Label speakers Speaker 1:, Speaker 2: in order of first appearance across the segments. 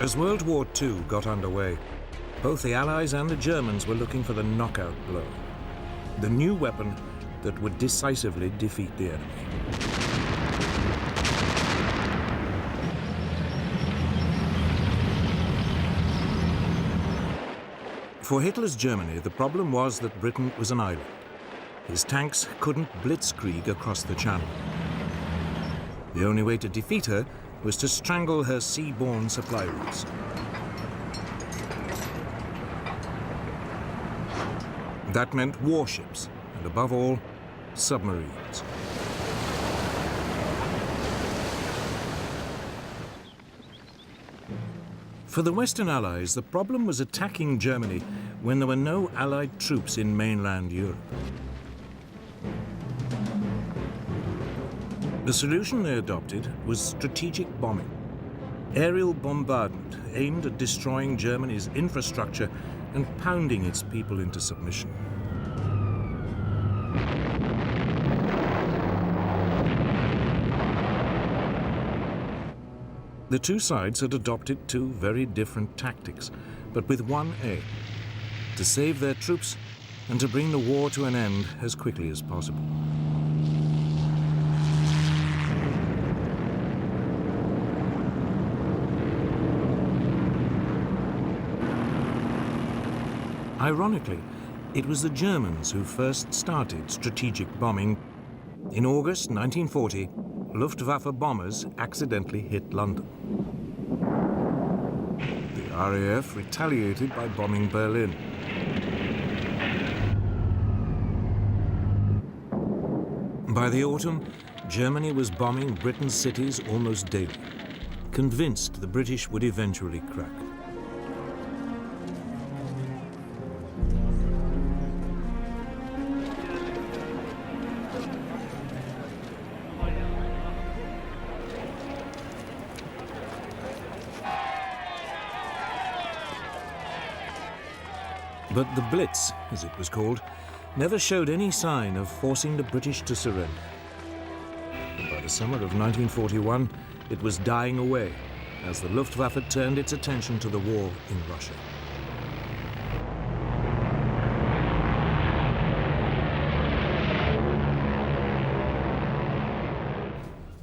Speaker 1: As World War II got underway, both the Allies and the Germans were looking for the knockout blow, the new weapon that would decisively defeat the enemy. For Hitler's Germany, the problem was that Britain was an island. His tanks couldn't blitzkrieg across the Channel. The only way to defeat her was to strangle her seaborne supply routes. That meant warships, and above all, submarines. For the Western Allies, the problem was attacking Germany when there were no Allied troops in mainland Europe. The solution they adopted was strategic bombing. Aerial bombardment aimed at destroying Germany's infrastructure and pounding its people into submission. The two sides had adopted two very different tactics, but with one aim: to save their troops and to bring the war to an end as quickly as possible. Ironically, it was the Germans who first started strategic bombing. In August 1940, Luftwaffe bombers accidentally hit London. The RAF retaliated by bombing Berlin. By the autumn, Germany was bombing Britain's cities almost daily, convinced the British would eventually crack. But the Blitz, as it was called, never showed any sign of forcing the British to surrender. And by the summer of 1941, it was dying away as the Luftwaffe turned its attention to the war in Russia.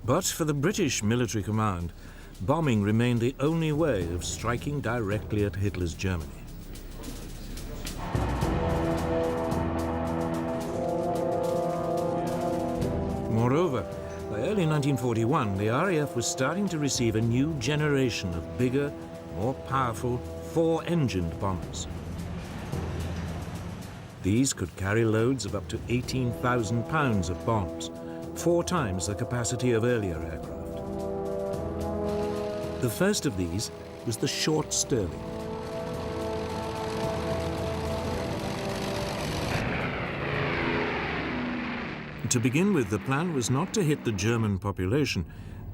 Speaker 1: But for the British military command, bombing remained the only way of striking directly at Hitler's Germany. Moreover, by early 1941, the RAF was starting to receive a new generation of bigger, more powerful, four-engined bombers. These could carry loads of up to 18,000 pounds of bombs, 4 times the capacity of earlier aircraft. The first of these was the Short Stirling. To begin with, the plan was not to hit the German population,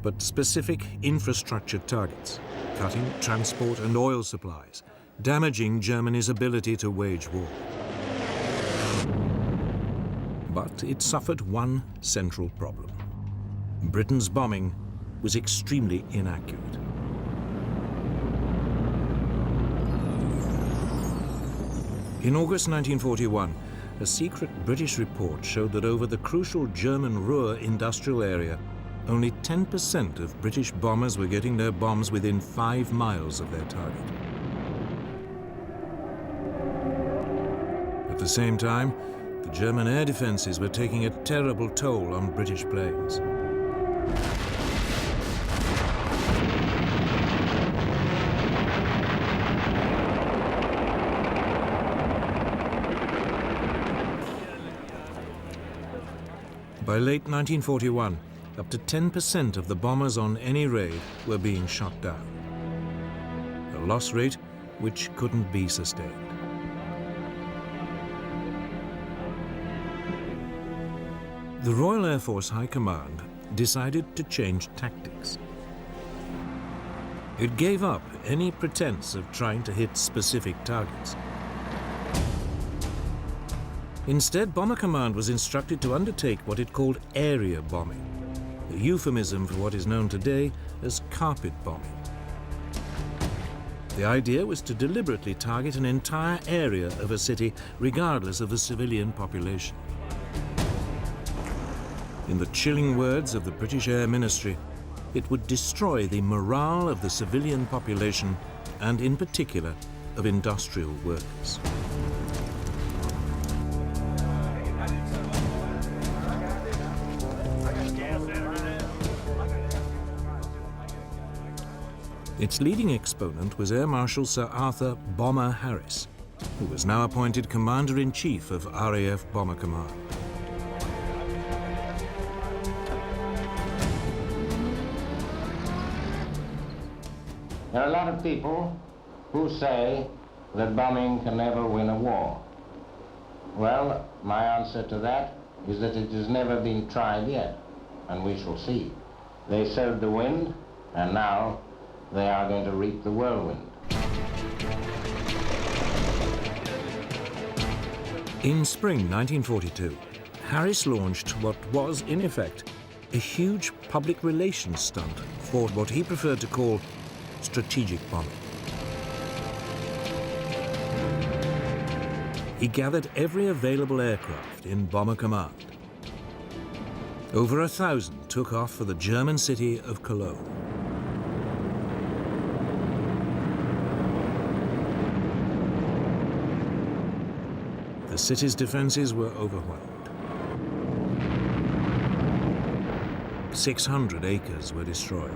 Speaker 1: but specific infrastructure targets, cutting transport and oil supplies, damaging Germany's ability to wage war. But it suffered one central problem. Britain's bombing was extremely inaccurate. In August 1941, a secret British report showed that over the crucial German Ruhr industrial area, only 10% of British bombers were getting their bombs within 5 miles of their target. At the same time, the German air defenses were taking a terrible toll on British planes. By late 1941, up to 10% of the bombers on any raid were being shot down, a loss rate which couldn't be sustained. The Royal Air Force High Command decided to change tactics. It gave up any pretense of trying to hit specific targets. Instead, Bomber Command was instructed to undertake what it called area bombing, a euphemism for what is known today as carpet bombing. The idea was to deliberately target an entire area of a city, regardless of the civilian population. In the chilling words of the British Air Ministry, it would destroy the morale of the civilian population and, in particular, of industrial workers. Its leading exponent was Air Marshal Sir Arthur Bomber Harris, who was now appointed Commander-in-Chief of RAF Bomber Command.
Speaker 2: There are a lot of people who say that bombing can never win a war. Well, my answer to that is that it has never been tried yet, and we shall see. They sowed the wind, and now they are going to reap the whirlwind.
Speaker 1: In spring 1942, Harris launched what was, in effect, a huge public relations stunt for what he preferred to call strategic bombing. He gathered every available aircraft in Bomber Command. Over 1,000 took off for the German city of Cologne. The city's defenses were overwhelmed. 600 acres were destroyed.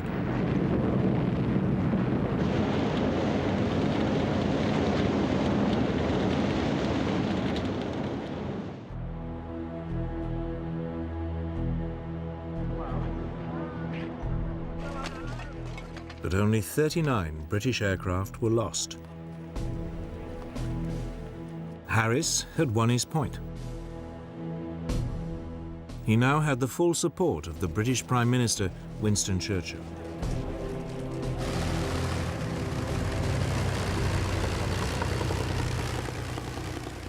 Speaker 1: But only 39 British aircraft were lost. Harris had won his point. He now had the full support of the British Prime Minister, Winston Churchill.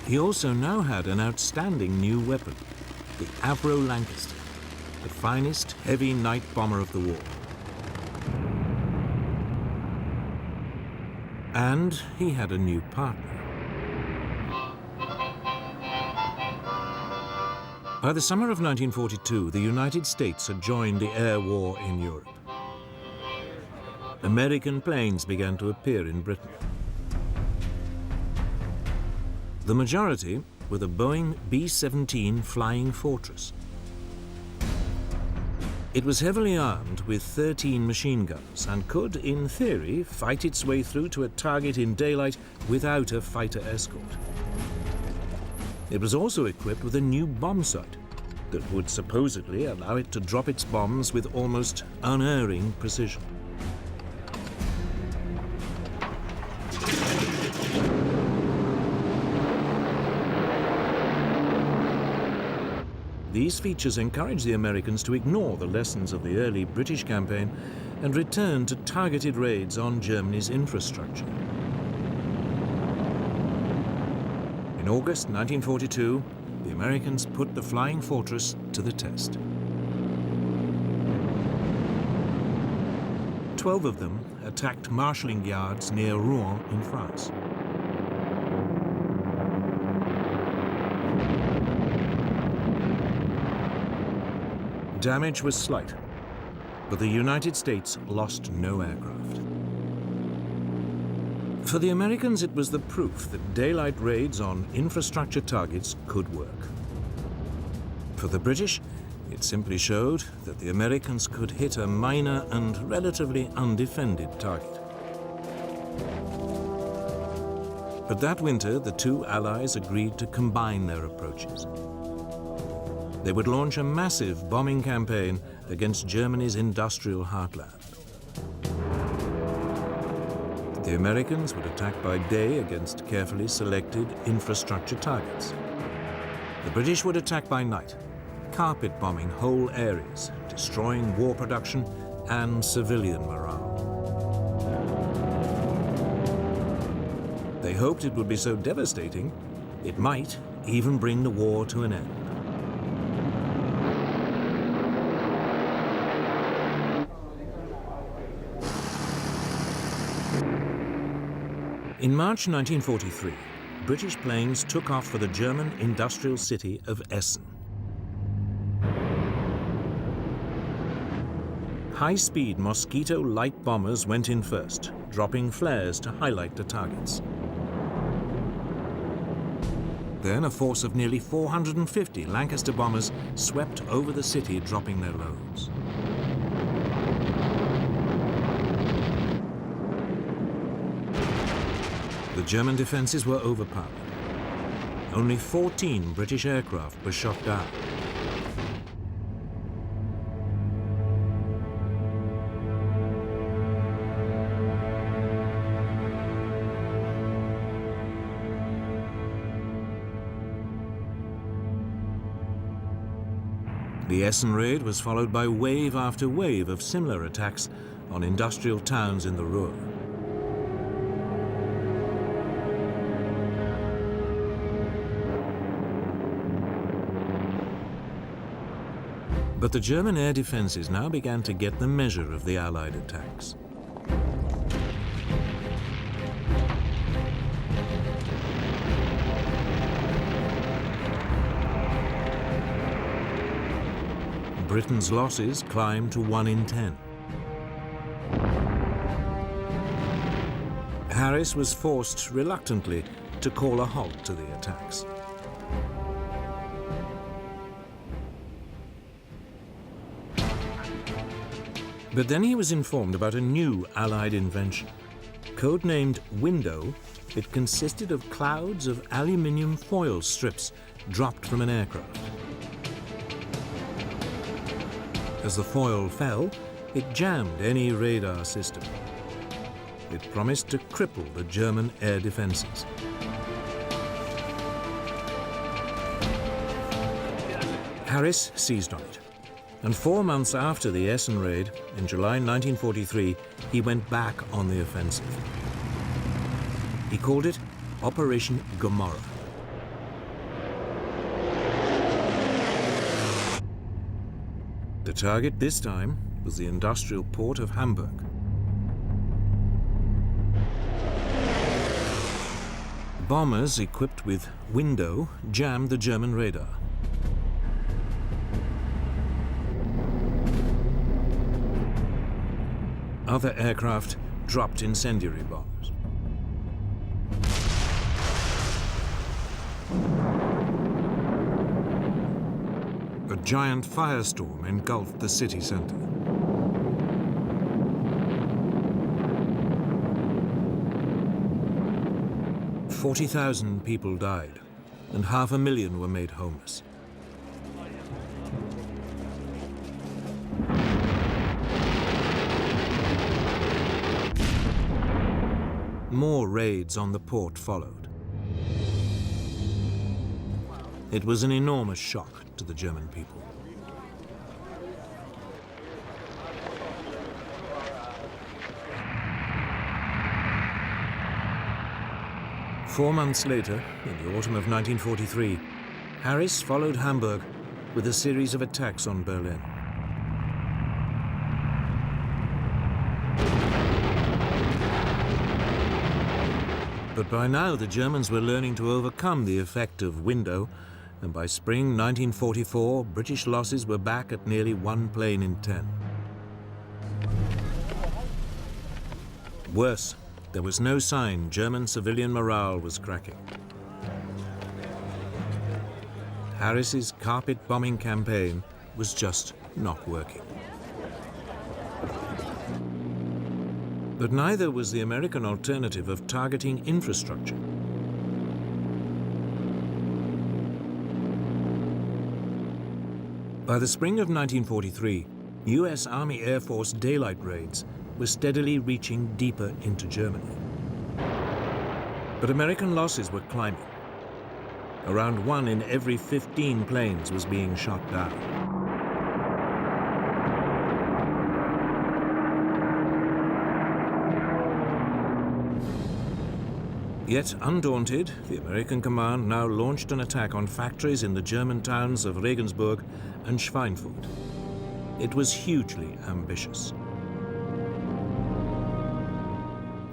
Speaker 1: He also now had an outstanding new weapon, the Avro Lancaster, the finest heavy night bomber of the war. And he had a new partner. By the summer of 1942, the United States had joined the air war in Europe. American planes began to appear in Britain. The majority were the Boeing B-17 Flying Fortress. It was heavily armed with 13 machine guns and could, in theory, fight its way through to a target in daylight without a fighter escort. It was also equipped with a new bomb sight that would supposedly allow it to drop its bombs with almost unerring precision. These features encouraged the Americans to ignore the lessons of the early British campaign and return to targeted raids on Germany's infrastructure. In August 1942, the Americans put the Flying Fortress to the test. 12 of them attacked marshalling yards near Rouen in France. Damage was slight, but the United States lost no aircraft. For the Americans, it was the proof that daylight raids on infrastructure targets could work. For the British, it simply showed that the Americans could hit a minor and relatively undefended target. But that winter, the two allies agreed to combine their approaches. They would launch a massive bombing campaign against Germany's industrial heartland. The Americans would attack by day against carefully selected infrastructure targets. The British would attack by night, carpet bombing whole areas, destroying war production and civilian morale. They hoped it would be so devastating, it might even bring the war to an end. In March 1943, British planes took off for the German industrial city of Essen. High-speed Mosquito light bombers went in first, dropping flares to highlight the targets. Then a force of nearly 450 Lancaster bombers swept over the city, dropping their loads. The German defenses were overpowered. Only 14 British aircraft were shot down. The Essen raid was followed by wave after wave of similar attacks on industrial towns in the Ruhr. But the German air defenses now began to get the measure of the Allied attacks. Britain's losses climbed to 1 in 10. Harris was forced reluctantly to call a halt to the attacks. But then he was informed about a new Allied invention. Codenamed Window, it consisted of clouds of aluminium foil strips dropped from an aircraft. As the foil fell, it jammed any radar system. It promised to cripple the German air defenses. Harris seized on it. And 4 months after the Essen raid, in July 1943, he went back on the offensive. He called it Operation Gomorrah. The target this time was the industrial port of Hamburg. Bombers equipped with Window jammed the German radar. Other aircraft dropped incendiary bombs. A giant firestorm engulfed the city center. "40,000 people died, and 500,000 were made homeless. More raids on the port followed. It was an enormous shock to the German people. Four months later, in the autumn of 1943, Harris followed Hamburg with a series of attacks on Berlin. But by now, the Germans were learning to overcome the effect of Window, and by spring 1944, British losses were back at nearly 1 plane in 10. Worse, there was no sign German civilian morale was cracking. Harris's carpet bombing campaign was just not working. But neither was the American alternative of targeting infrastructure. By the spring of 1943, US Army Air Force daylight raids were steadily reaching deeper into Germany. But American losses were climbing. Around 1 in every 15 planes was being shot down. Yet undaunted, the American command now launched an attack on factories in the German towns of Regensburg and Schweinfurt. It was hugely ambitious.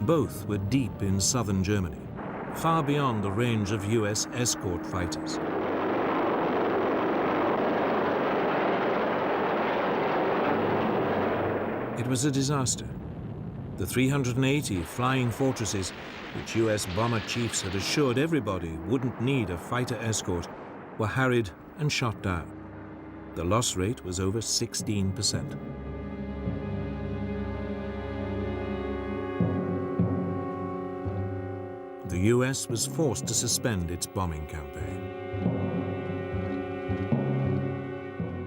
Speaker 1: Both were deep in southern Germany, far beyond the range of US escort fighters. It was a disaster. The 380 flying fortresses, which US bomber chiefs had assured everybody wouldn't need a fighter escort, were harried and shot down. The loss rate was over 16%. The US was forced to suspend its bombing campaign.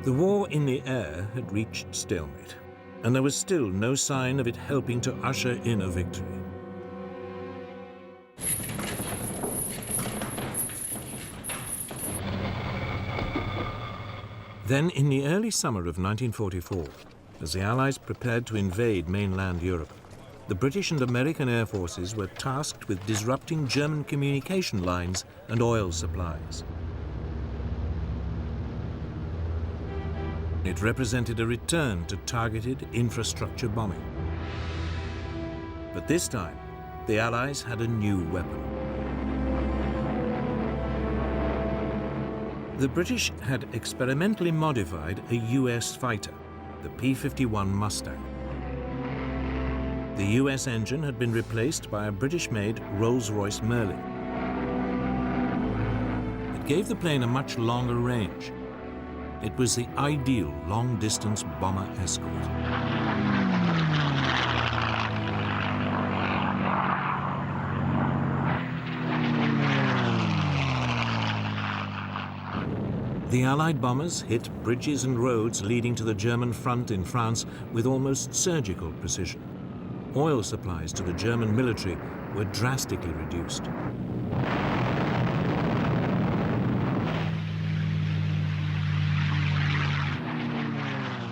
Speaker 1: The war in the air had reached stalemate, and there was still no sign of it helping to usher in a victory. Then, in the early summer of 1944, as the Allies prepared to invade mainland Europe, the British and American air forces were tasked with disrupting German communication lines and oil supplies. It represented a return to targeted infrastructure bombing. But this time, the Allies had a new weapon. The British had experimentally modified a US fighter, the P-51 Mustang. The US engine had been replaced by a British-made Rolls-Royce Merlin. It gave the plane a much longer range. It was the ideal long-distance bomber escort. The Allied bombers hit bridges and roads leading to the German front in France with almost surgical precision. Oil supplies to the German military were drastically reduced.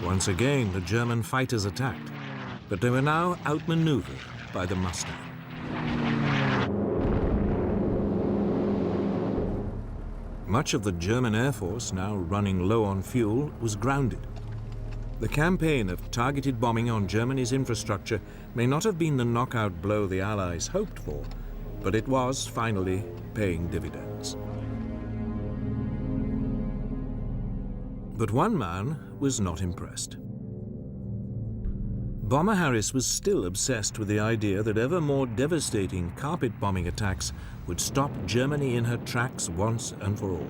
Speaker 1: Once again, the German fighters attacked, but they were now outmaneuvered by the Mustang. Much of the German Air Force, now running low on fuel, was grounded. The campaign of targeted bombing on Germany's infrastructure may not have been the knockout blow the Allies hoped for, but it was finally paying dividends. But one man was not impressed. Bomber Harris was still obsessed with the idea that ever more devastating carpet bombing attacks would stop Germany in her tracks once and for all.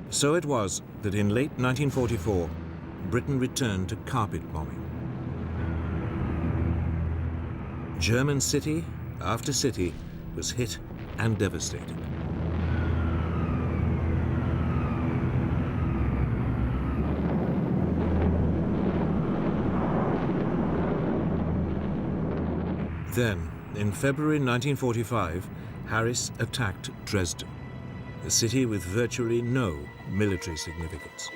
Speaker 1: So it was that in late 1944, Britain returned to carpet bombing. German city after city was hit and devastated. Then, in February 1945, Harris attacked Dresden, a city with virtually no military significance.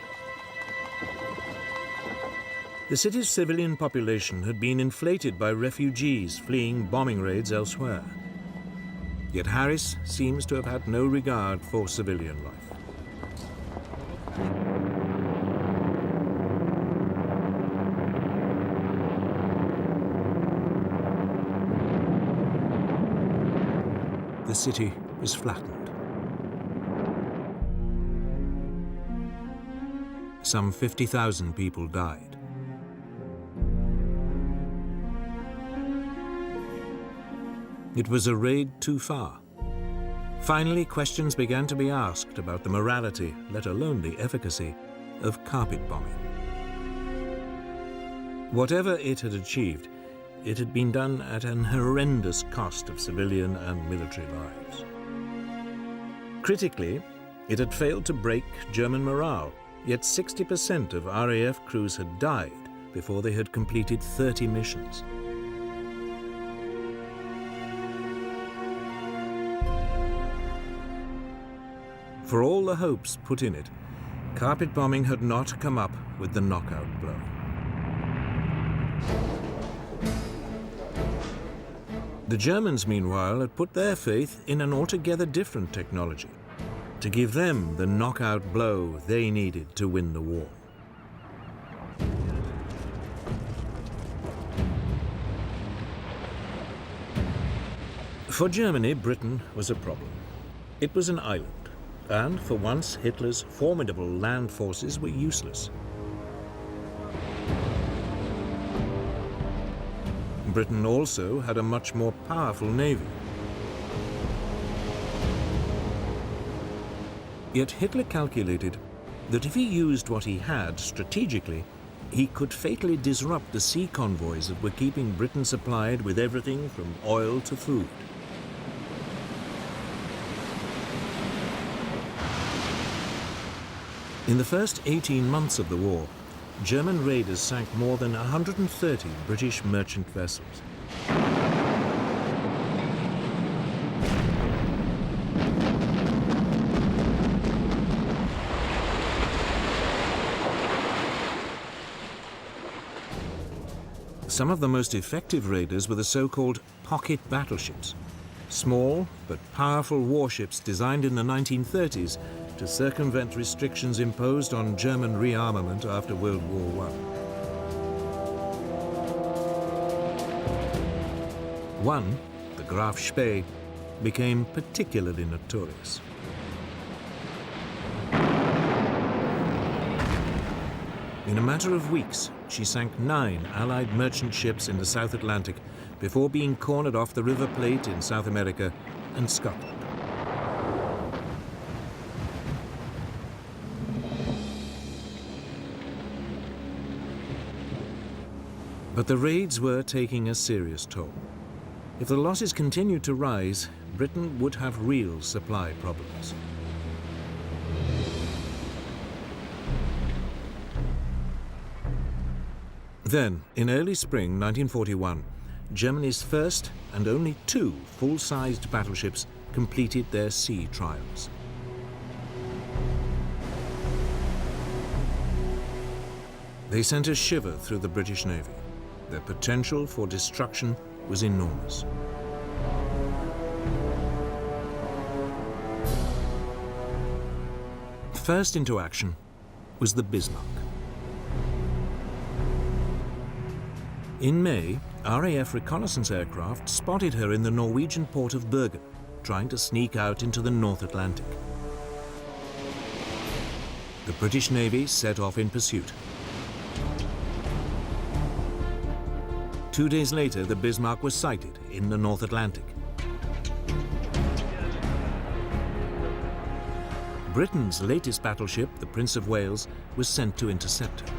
Speaker 1: The city's civilian population had been inflated by refugees fleeing bombing raids elsewhere. Yet Harris seems to have had no regard for civilian life. The city was flattened. Some 50,000 people died. It was a raid too far. Finally, questions began to be asked about the morality, let alone the efficacy, of carpet bombing. Whatever it had achieved, it had been done at an horrendous cost of civilian and military lives. Critically, it had failed to break German morale, yet 60% of RAF crews had died before they had completed 30 missions. For all the hopes put in it, carpet bombing had not come up with the knockout blow. The Germans, meanwhile, had put their faith in an altogether different technology to give them the knockout blow they needed to win the war. For Germany, Britain was a problem. It was an island, and for once Hitler's formidable land forces were useless. Britain also had a much more powerful navy. Yet Hitler calculated that if he used what he had strategically, he could fatally disrupt the sea convoys that were keeping Britain supplied with everything from oil to food. In the first 18 months of the war, German raiders sank more than 130 British merchant vessels. Some of the most effective raiders were the so-called pocket battleships, small but powerful warships designed in the 1930s to circumvent restrictions imposed on German rearmament after World War I. One, the Graf Spee, became particularly notorious. In a matter of weeks, she sank 9 Allied merchant ships in the South Atlantic before being cornered off the River Plate in South America and Scotland. But the raids were taking a serious toll. If the losses continued to rise, Britain would have real supply problems. Then, in early spring 1941, Germany's first and only 2 full-sized battleships completed their sea trials. They sent a shiver through the British Navy. Their potential for destruction was enormous. First into action was the Bismarck. In May, RAF reconnaissance aircraft spotted her in the Norwegian port of Bergen, trying to sneak out into the North Atlantic. The British Navy set off in pursuit. 2 days later, the Bismarck was sighted in the North Atlantic. Britain's latest battleship, the Prince of Wales, was sent to intercept her.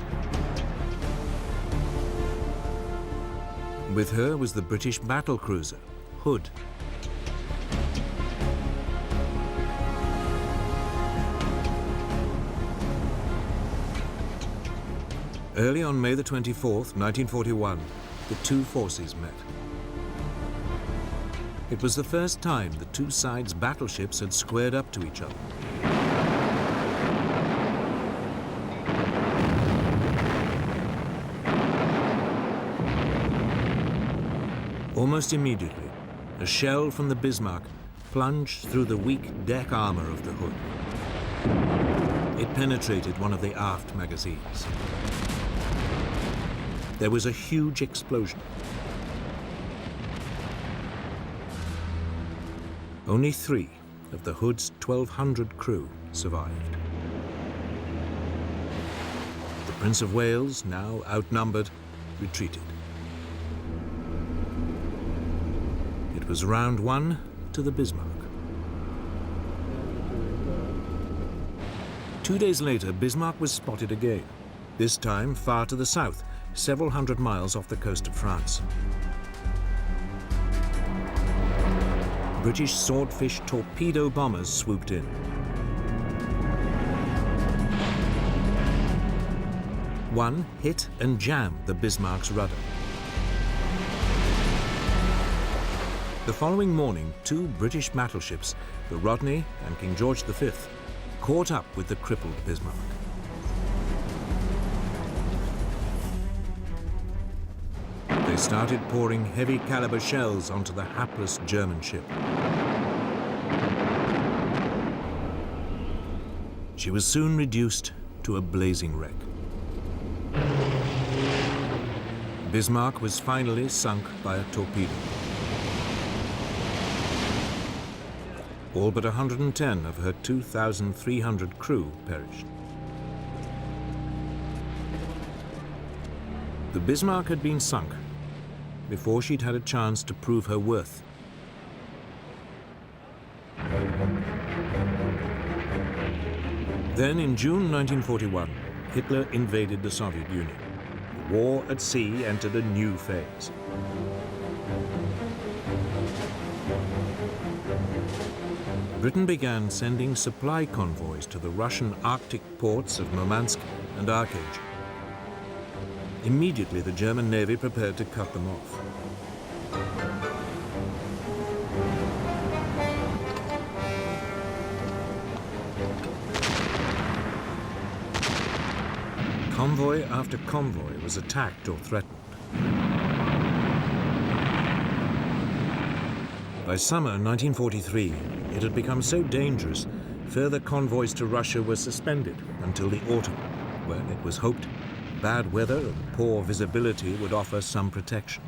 Speaker 1: With her was the British battlecruiser, Hood. Early on May the 24th, 1941, the 2 forces met. It was the first time the 2 sides' battleships had squared up to each other. Almost immediately, a shell from the Bismarck plunged through the weak deck armor of the Hood. It penetrated one of the aft magazines. There was a huge explosion. Only 3 of the Hood's 1,200 crew survived. The Prince of Wales, now outnumbered, retreated. It was round 1 to the Bismarck. 2 days later, Bismarck was spotted again, this time far to the south, several hundred miles off the coast of France. British Swordfish torpedo bombers swooped in. One hit and jammed the Bismarck's rudder. The following morning, 2 British battleships, the Rodney and King George V, caught up with the crippled Bismarck. They started pouring heavy caliber shells onto the hapless German ship. She was soon reduced to a blazing wreck. Bismarck was finally sunk by a torpedo. All but 110 of her 2,300 crew perished. The Bismarck had been sunk before she'd had a chance to prove her worth. Then, in June 1941, Hitler invaded the Soviet Union. The war at sea entered a new phase. Britain began sending supply convoys to the Russian Arctic ports of Murmansk and Archangel. Immediately, the German Navy prepared to cut them off. Convoy after convoy was attacked or threatened. By summer 1943, it had become so dangerous, further convoys to Russia were suspended until the autumn, when it was hoped bad weather and poor visibility would offer some protection.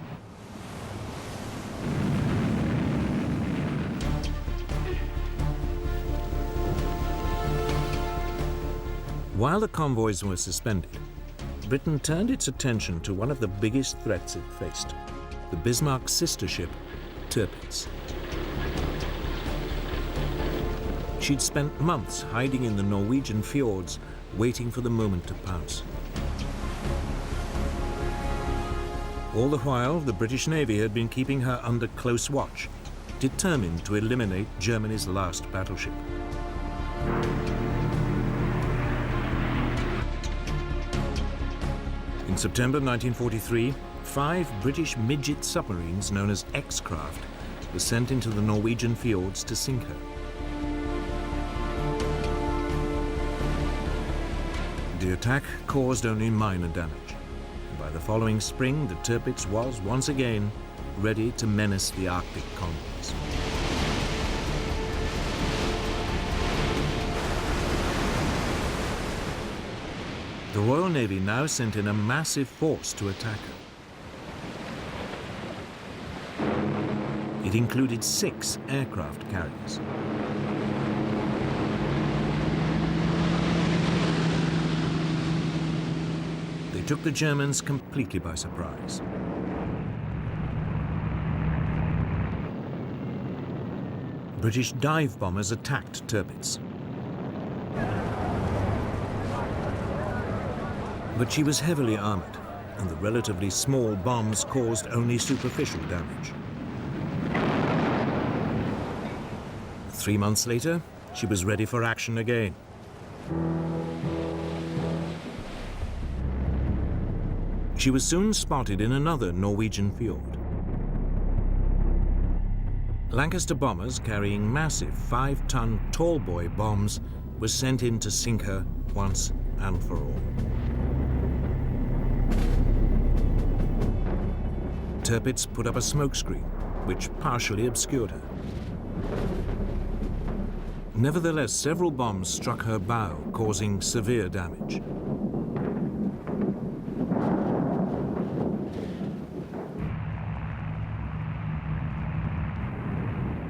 Speaker 1: While the convoys were suspended, Britain turned its attention to one of the biggest threats it faced, the Bismarck's sister ship, Tirpitz. She'd spent months hiding in the Norwegian fjords, waiting for the moment to pounce. All the while, the British Navy had been keeping her under close watch, determined to eliminate Germany's last battleship. In September 1943, 5 British midget submarines known as X-Craft were sent into the Norwegian fjords to sink her. The attack caused only minor damage. And by the following spring, the Tirpitz was once again ready to menace the Arctic convoys. The Royal Navy now sent in a massive force to attack her. It included 6 aircraft carriers. They took the Germans completely by surprise. British dive bombers attacked Tirpitz. But she was heavily armored, and the relatively small bombs caused only superficial damage. 3 months later, she was ready for action again. She was soon spotted in another Norwegian fjord. Lancaster bombers carrying massive 5-ton tallboy bombs were sent in to sink her once and for all. Tirpitz put up a smokescreen, which partially obscured her. Nevertheless, several bombs struck her bow, causing severe damage.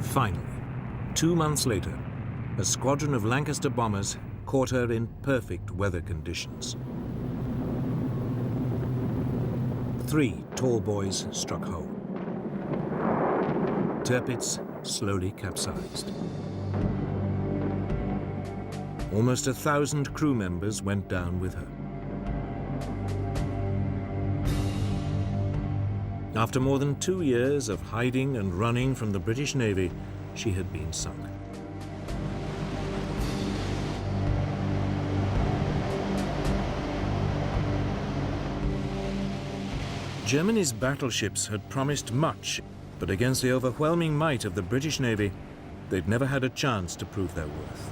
Speaker 1: Finally, 2 months later, a squadron of Lancaster bombers caught her in perfect weather conditions. 3 tall boys struck home. Tirpitz slowly capsized. Almost 1,000 crew members went down with her. After more than 2 years of hiding and running from the British Navy, she had been sunk. Germany's battleships had promised much, but against the overwhelming might of the British Navy, they'd never had a chance to prove their worth.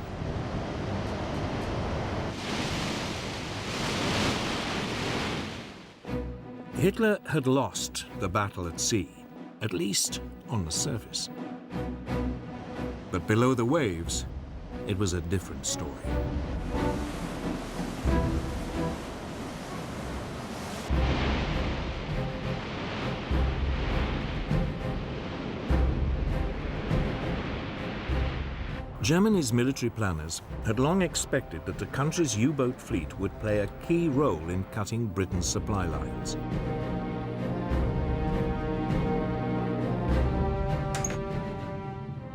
Speaker 1: Hitler had lost the battle at sea, at least on the surface. But below the waves, it was a different story. Germany's military planners had long expected that the country's U-boat fleet would play a key role in cutting Britain's supply lines.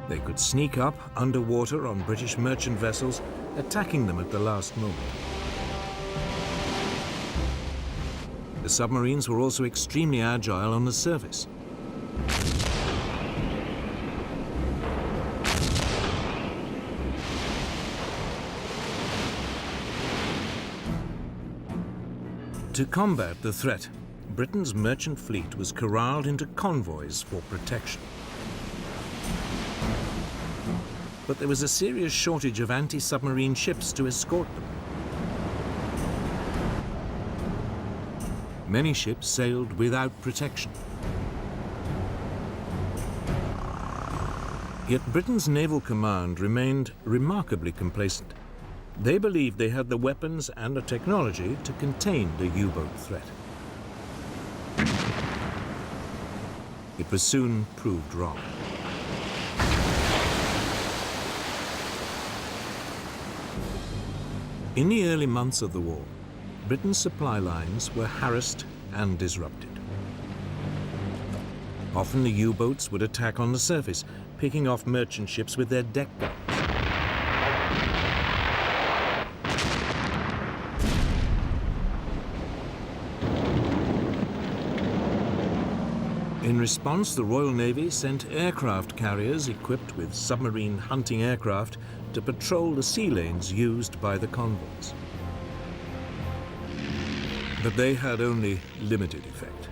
Speaker 1: They could sneak up underwater on British merchant vessels, attacking them at the last moment. The submarines were also extremely agile on the surface. To combat the threat, Britain's merchant fleet was corralled into convoys for protection. But there was a serious shortage of anti-submarine ships to escort them. Many ships sailed without protection. Yet Britain's naval command remained remarkably complacent. They believed they had the weapons and the technology to contain the U-boat threat. It was soon proved wrong. In the early months of the war, Britain's supply lines were harassed and disrupted. Often the U-boats would attack on the surface, picking off merchant ships with their deck guns. In response, the Royal Navy sent aircraft carriers equipped with submarine hunting aircraft to patrol the sea lanes used by the convoys. But they had only limited effect.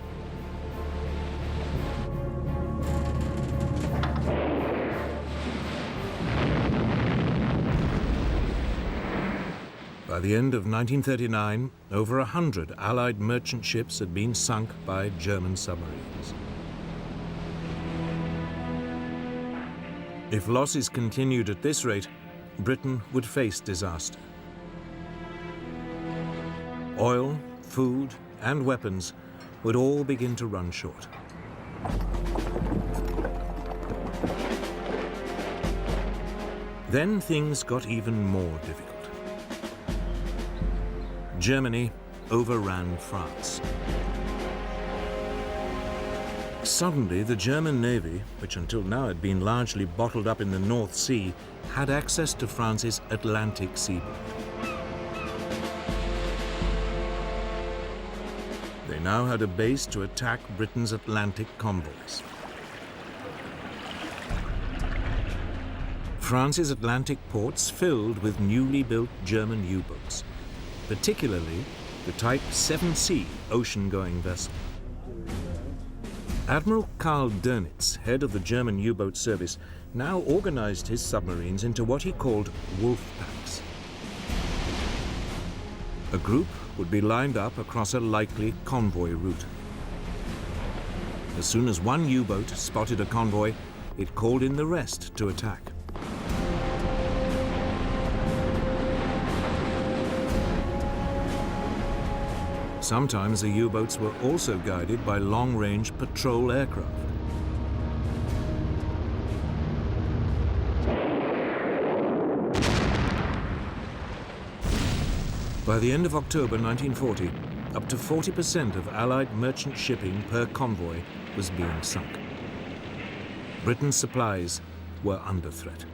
Speaker 1: By the end of 1939, over 100 Allied merchant ships had been sunk by German submarines. If losses continued at this rate, Britain would face disaster. Oil, food, and weapons would all begin to run short. Then things got even more difficult. Germany overran France. Suddenly, the German Navy, which until now had been largely bottled up in the North Sea, had access to France's Atlantic seaboard. They now had a base to attack Britain's Atlantic convoys. France's Atlantic ports filled with newly built German U-boats, particularly the Type 7C ocean-going vessel. Admiral Karl Dönitz, head of the German U-boat service, now organized his submarines into what he called wolf packs. A group would be lined up across a likely convoy route. As soon as one U-boat spotted a convoy, it called in the rest to attack. Sometimes the U-boats were also guided by long-range patrol aircraft. By the end of October 1940, up to 40% of Allied merchant shipping per convoy was being sunk. Britain's supplies were under threat.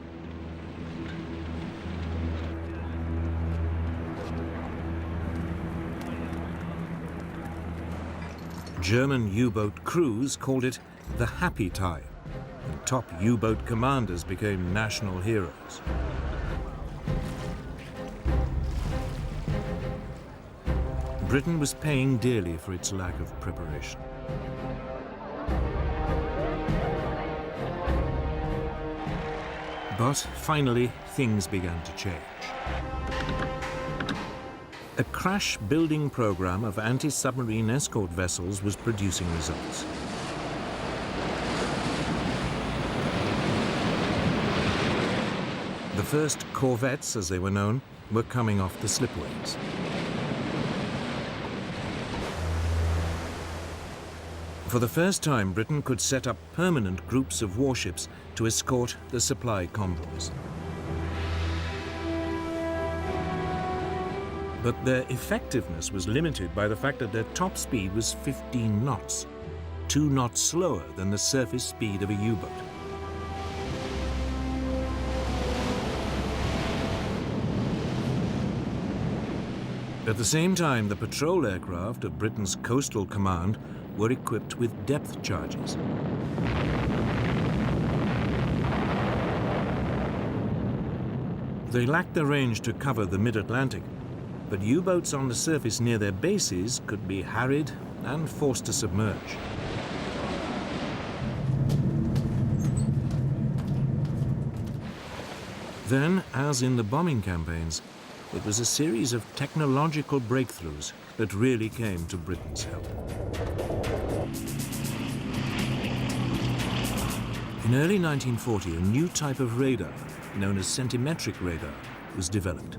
Speaker 1: German U-boat crews called it the Happy Time, and top U-boat commanders became national heroes. Britain was paying dearly for its lack of preparation. But finally, things began to change. A crash-building program of anti-submarine escort vessels was producing results. The first corvettes, as they were known, were coming off the slipways. For the first time, Britain could set up permanent groups of warships to escort the supply convoys. But their effectiveness was limited by the fact that their top speed was 15 knots, 2 knots slower than the surface speed of a U-boat. At the same time, the patrol aircraft of Britain's Coastal Command were equipped with depth charges. They lacked the range to cover the mid-Atlantic, but U-boats on the surface near their bases could be harried and forced to submerge. Then, as in the bombing campaigns, it was a series of technological breakthroughs that really came to Britain's help. In early 1940, a new type of radar, known as centimetric radar, was developed.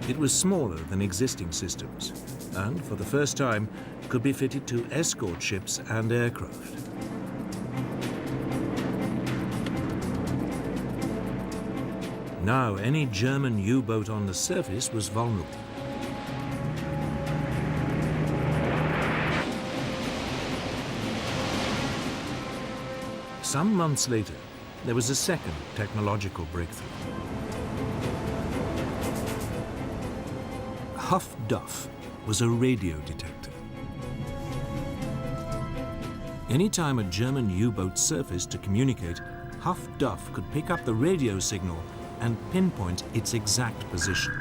Speaker 1: It was smaller than existing systems, and for the first time could be fitted to escort ships and aircraft. Now, any German U-boat on the surface was vulnerable. Some months later, there was a second technological breakthrough. Huff Duff was a radio detector. Anytime a German U-boat surfaced to communicate, Huff Duff could pick up the radio signal and pinpoint its exact position.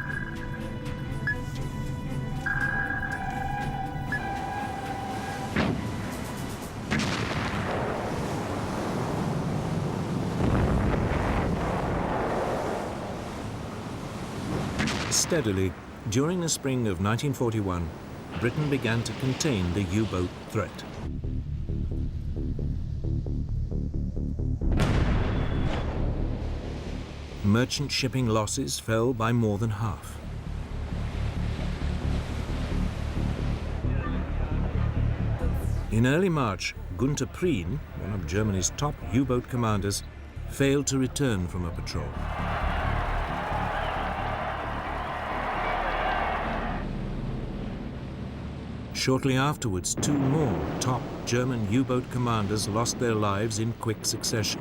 Speaker 1: Steadily, during the spring of 1941, Britain began to contain the U-boat threat. Merchant shipping losses fell by more than half. In early March, Gunther Prien, one of Germany's top U-boat commanders, failed to return from a patrol. Shortly afterwards, 2 more top German U-boat commanders lost their lives in quick succession.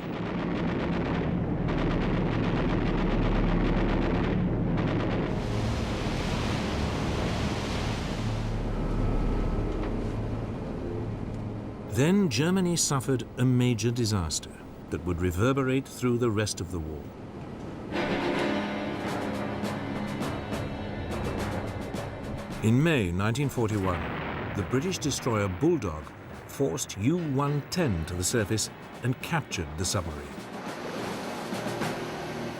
Speaker 1: Then Germany suffered a major disaster that would reverberate through the rest of the war. In May 1941, the British destroyer Bulldog forced U-110 to the surface and captured the submarine.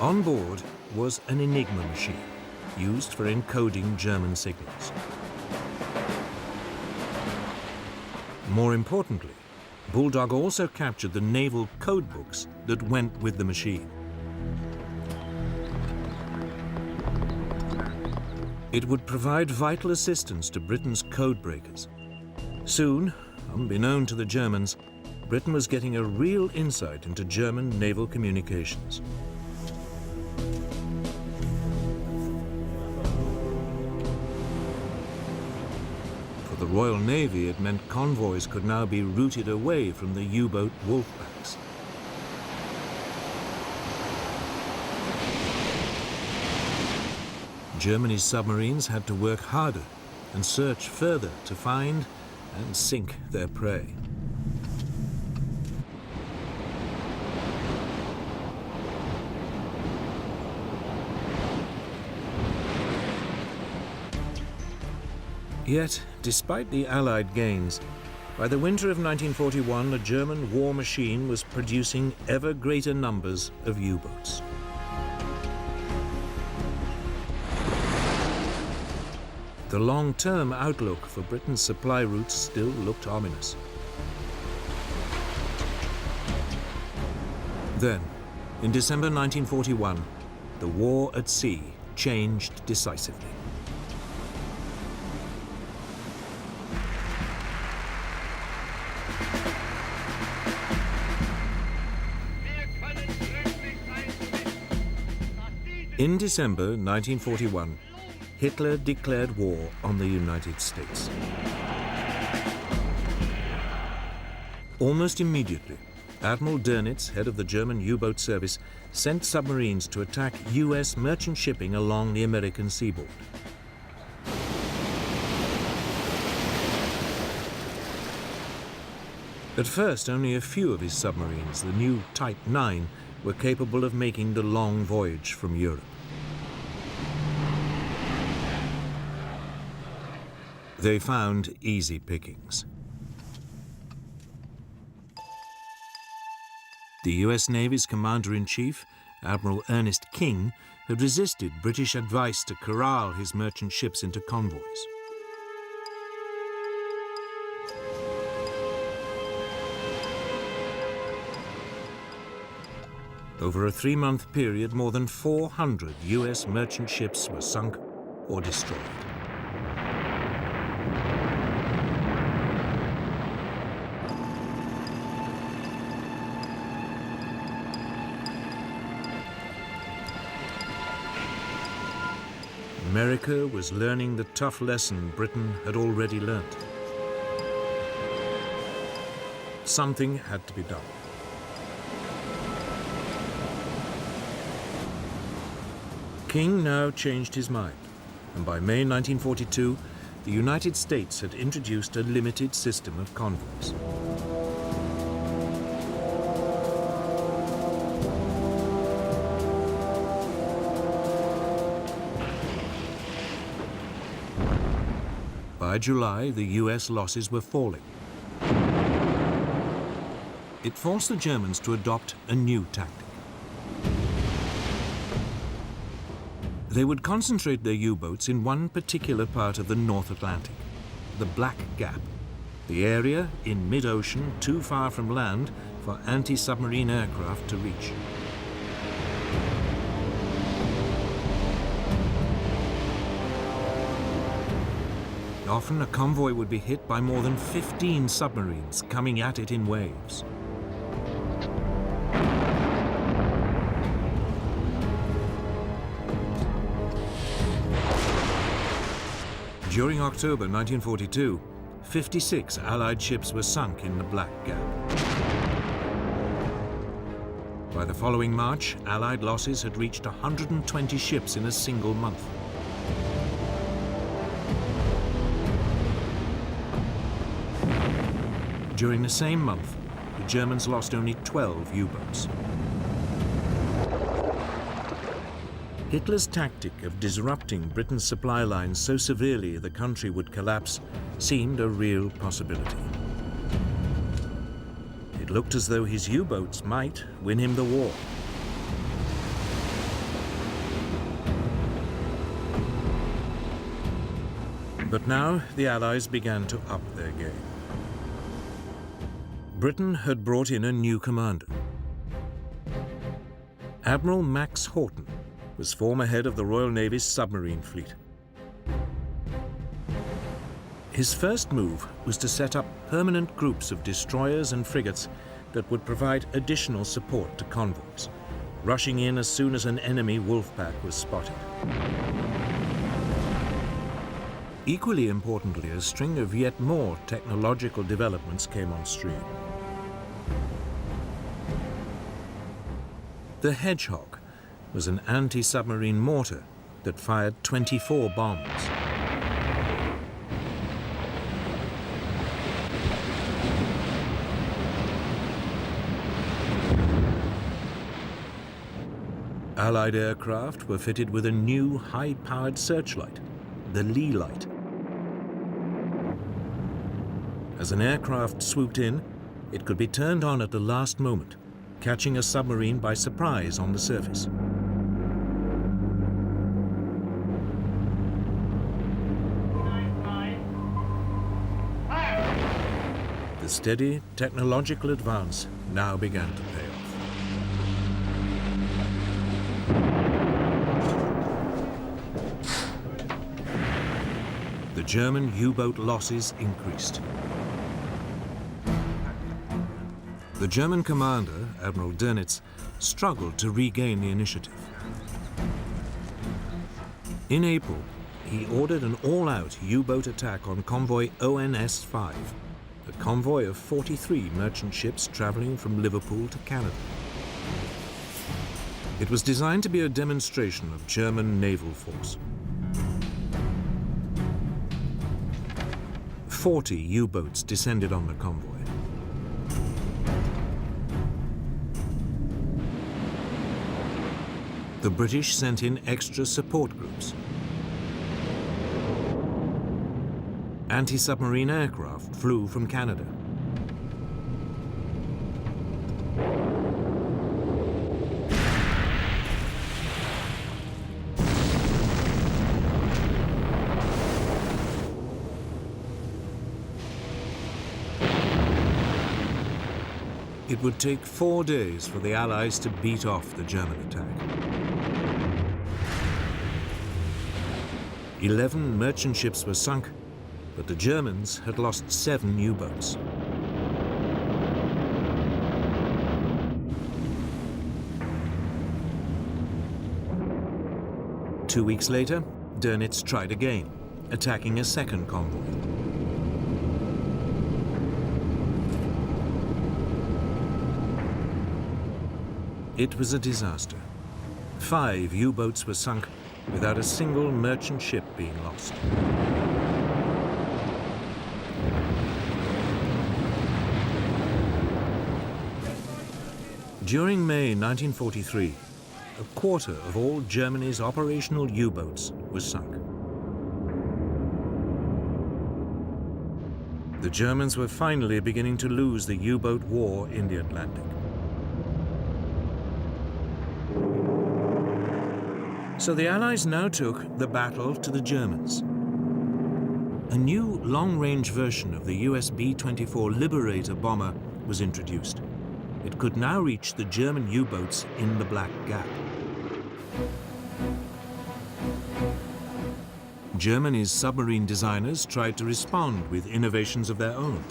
Speaker 1: On board was an Enigma machine used for encoding German signals. More importantly, Bulldog also captured the naval code books that went with the machine. It would provide vital assistance to Britain's code breakers. Soon, unbeknown to the Germans, Britain was getting a real insight into German naval communications. For the Royal Navy, it meant convoys could now be routed away from the U-boat wolfpacks. Germany's submarines had to work harder and search further to find and sink their prey. Yet, despite the Allied gains, by the winter of 1941, the German war machine was producing ever greater numbers of U-boats. The long-term outlook for Britain's supply routes still looked ominous. Then, in December 1941, the war at sea changed decisively. In December 1941, Hitler declared war on the United States. Almost immediately, Admiral Dönitz, head of the German U-boat service, sent submarines to attack US merchant shipping along the American seaboard. At first, only a few of his submarines, the new Type 9, were capable of making the long voyage from Europe. They found easy pickings. The US Navy's Commander-in-Chief, Admiral Ernest King, had resisted British advice to corral his merchant ships into convoys. Over a 3-month period, more than 400 US merchant ships were sunk or destroyed. America was learning the tough lesson Britain had already learnt. Something had to be done. King now changed his mind, and by May 1942, the United States had introduced a limited system of convoys. By July, the US losses were falling. It forced the Germans to adopt a new tactic. They would concentrate their U-boats in one particular part of the North Atlantic, the Black Gap, the area in mid-ocean too far from land for anti-submarine aircraft to reach. Often a convoy would be hit by more than 15 submarines coming at it in waves. During October 1942, 56 Allied ships were sunk in the Black Gap. By the following March, Allied losses had reached 120 ships in a single month. During the same month, the Germans lost only 12 U-boats. Hitler's tactic of disrupting Britain's supply lines so severely the country would collapse seemed a real possibility. It looked as though his U-boats might win him the war. But now the Allies began to up their game. Britain had brought in a new commander. Admiral Max Horton was former head of the Royal Navy's submarine fleet. His first move was to set up permanent groups of destroyers and frigates that would provide additional support to convoys, rushing in as soon as an enemy wolf pack was spotted. Equally importantly, a string of yet more technological developments came on stream. The Hedgehog was an anti-submarine mortar that fired 24 bombs. Allied aircraft were fitted with a new high-powered searchlight, the Lee Light. As an aircraft swooped in, it could be turned on at the last moment, catching a submarine by surprise on the surface. The steady technological advance now began to pay off. The German U-boat losses increased. The German commander, Admiral Dönitz, struggled to regain the initiative. In April, he ordered an all-out U-boat attack on convoy ONS-5, a convoy of 43 merchant ships traveling from Liverpool to Canada. It was designed to be a demonstration of German naval force. 40 U-boats descended on the convoy. The British sent in extra support groups. Anti-submarine aircraft flew from Canada. It would take 4 days for the Allies to beat off the German attack. 11 merchant ships were sunk, but the Germans had lost 7 U-boats. Two weeks later, Dönitz tried again, attacking a second convoy. It was a disaster. 5 U-boats were sunk without a single merchant ship being lost. During May 1943, a quarter of all Germany's operational U-boats was sunk. The Germans were finally beginning to lose the U-boat war in the Atlantic. So the Allies now took the battle to the Germans. A new long-range version of the US B-24 Liberator bomber was introduced. It could now reach the German U-boats in the Black Gap. Germany's submarine designers tried to respond with innovations of their own.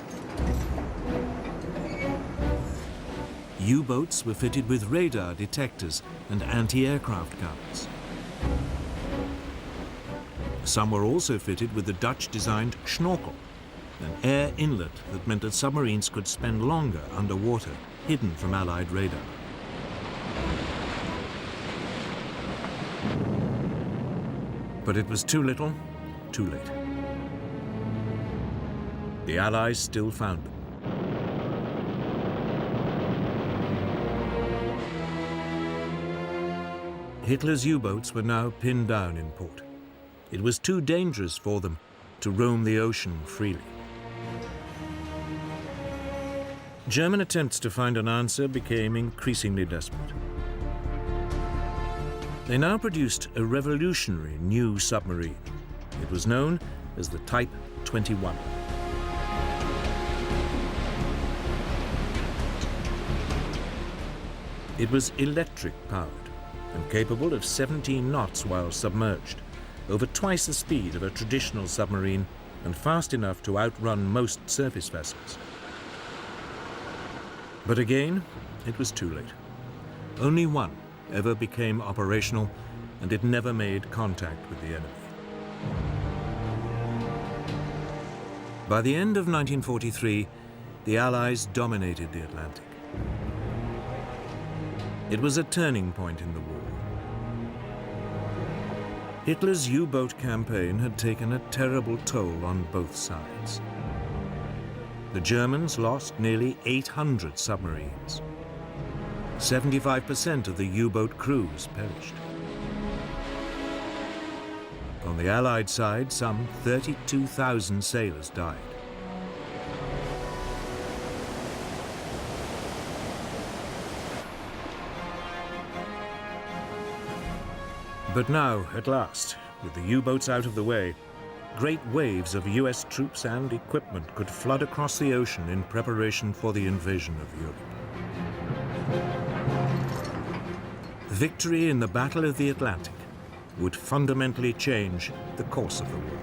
Speaker 1: U-boats were fitted with radar detectors and anti-aircraft guns. Some were also fitted with the Dutch-designed Schnorkel, an air inlet that meant that submarines could spend longer underwater, hidden from Allied radar. But it was too little, too late. The Allies still found them. Hitler's U-boats were now pinned down in port. It was too dangerous for them to roam the ocean freely. German attempts to find an answer became increasingly desperate. They now produced a revolutionary new submarine. It was known as the Type 21. It was electric-powered and capable of 17 knots while submerged, over twice the speed of a traditional submarine and fast enough to outrun most surface vessels. But again, it was too late. Only one ever became operational, and it never made contact with the enemy. By the end of 1943, the Allies dominated the Atlantic. It was a turning point in the war. Hitler's U-boat campaign had taken a terrible toll on both sides. The Germans lost nearly 800 submarines. 75% of the U-boat crews perished. On the Allied side, some 32,000 sailors died. But now, at last, with the U-boats out of the way, great waves of US troops and equipment could flood across the ocean in preparation for the invasion of Europe. Victory in the Battle of the Atlantic would fundamentally change the course of the war.